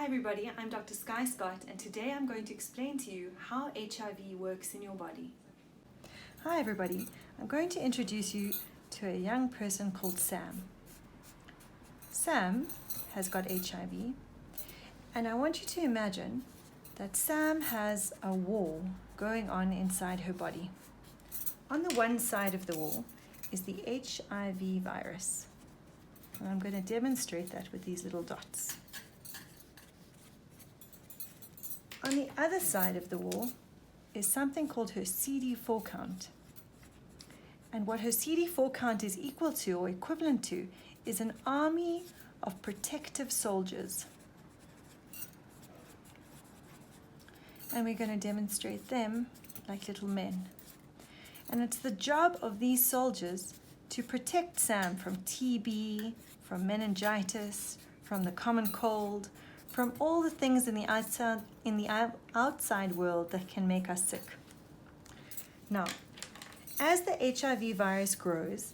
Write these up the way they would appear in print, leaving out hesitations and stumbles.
Hi everybody, I'm Dr. Skye Scott and today I'm going to explain to you how HIV works in your body. Hi everybody, I'm going to introduce you to a young person called Sam. Sam has got HIV and I want you to imagine that Sam has a war going on inside her body. On the one side of the wall is the HIV virus. And I'm going to demonstrate that with these little dots. On the other side of the wall is something called her CD4 count. And what her CD4 count is equal to or equivalent to is an army of protective soldiers. And we're going to demonstrate them like little men. And it's the job of these soldiers to protect Sam from TB, from meningitis, from the common cold, from all the things in the outside world that can make us sick. Now, as the HIV virus grows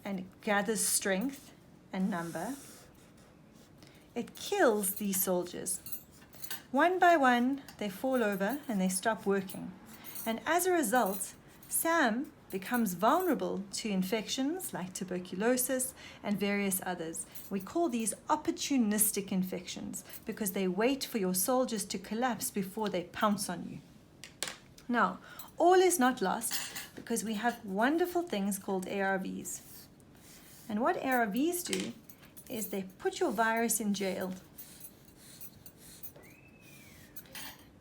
and gathers strength and number, it kills these soldiers. One by one, they fall over and they stop working. And as a result, Sam becomes vulnerable to infections like tuberculosis and various others. We call these opportunistic infections because they wait for your soldiers to collapse before they pounce on you. Now, all is not lost because we have wonderful things called ARVs. And what ARVs do is they put your virus in jail.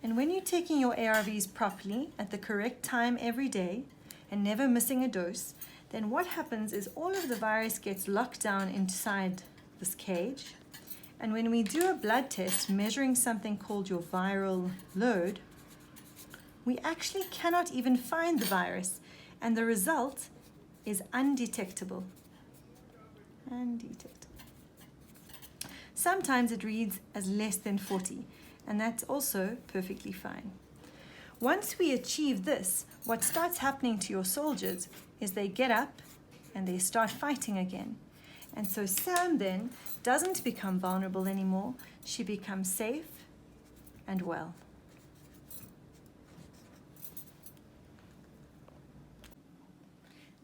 And when you're taking your ARVs properly at the correct time every day, and never missing a dose, then what happens is all of the virus gets locked down inside this cage. And when we do a blood test measuring something called your viral load, we actually cannot even find the virus. And the result is undetectable. Undetectable. Sometimes it reads as less than 40, and that's also perfectly fine. Once we achieve this, what starts happening to your soldiers is they get up and they start fighting again. And so Sam then doesn't become vulnerable anymore. She becomes safe and well.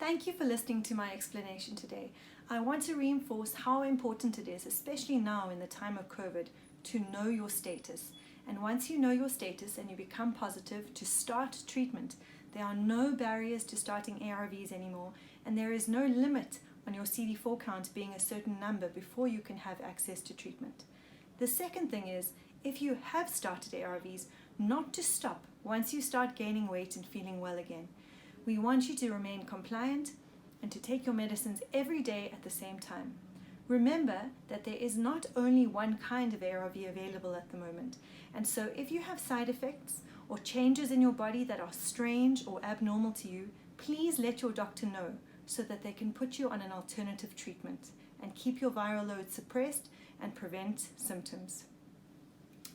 Thank you for listening to my explanation today. I want to reinforce how important it is, especially now in the time of COVID, to know your status. And once you know your status and you become positive, to start treatment. There are no barriers to starting ARVs anymore, and there is no limit on your CD4 count being a certain number before you can have access to treatment. The second thing is, if you have started ARVs, not to stop once you start gaining weight and feeling well again. We want you to remain compliant and to take your medicines every day at the same time. Remember that there is not only one kind of ARV available at the moment, and so if you have side effects or changes in your body that are strange or abnormal to you, please let your doctor know so that they can put you on an alternative treatment and keep your viral load suppressed and prevent symptoms.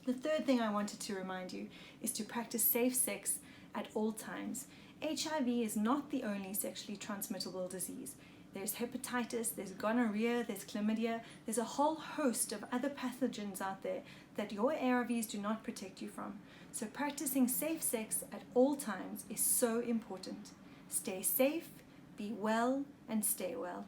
The third thing I wanted to remind you is to practice safe sex at all times. HIV is not the only sexually transmittable disease. There's hepatitis, there's gonorrhea, there's chlamydia, there's a whole host of other pathogens out there that your ARVs do not protect you from. So practicing safe sex at all times is so important. Stay safe, be well, and stay well.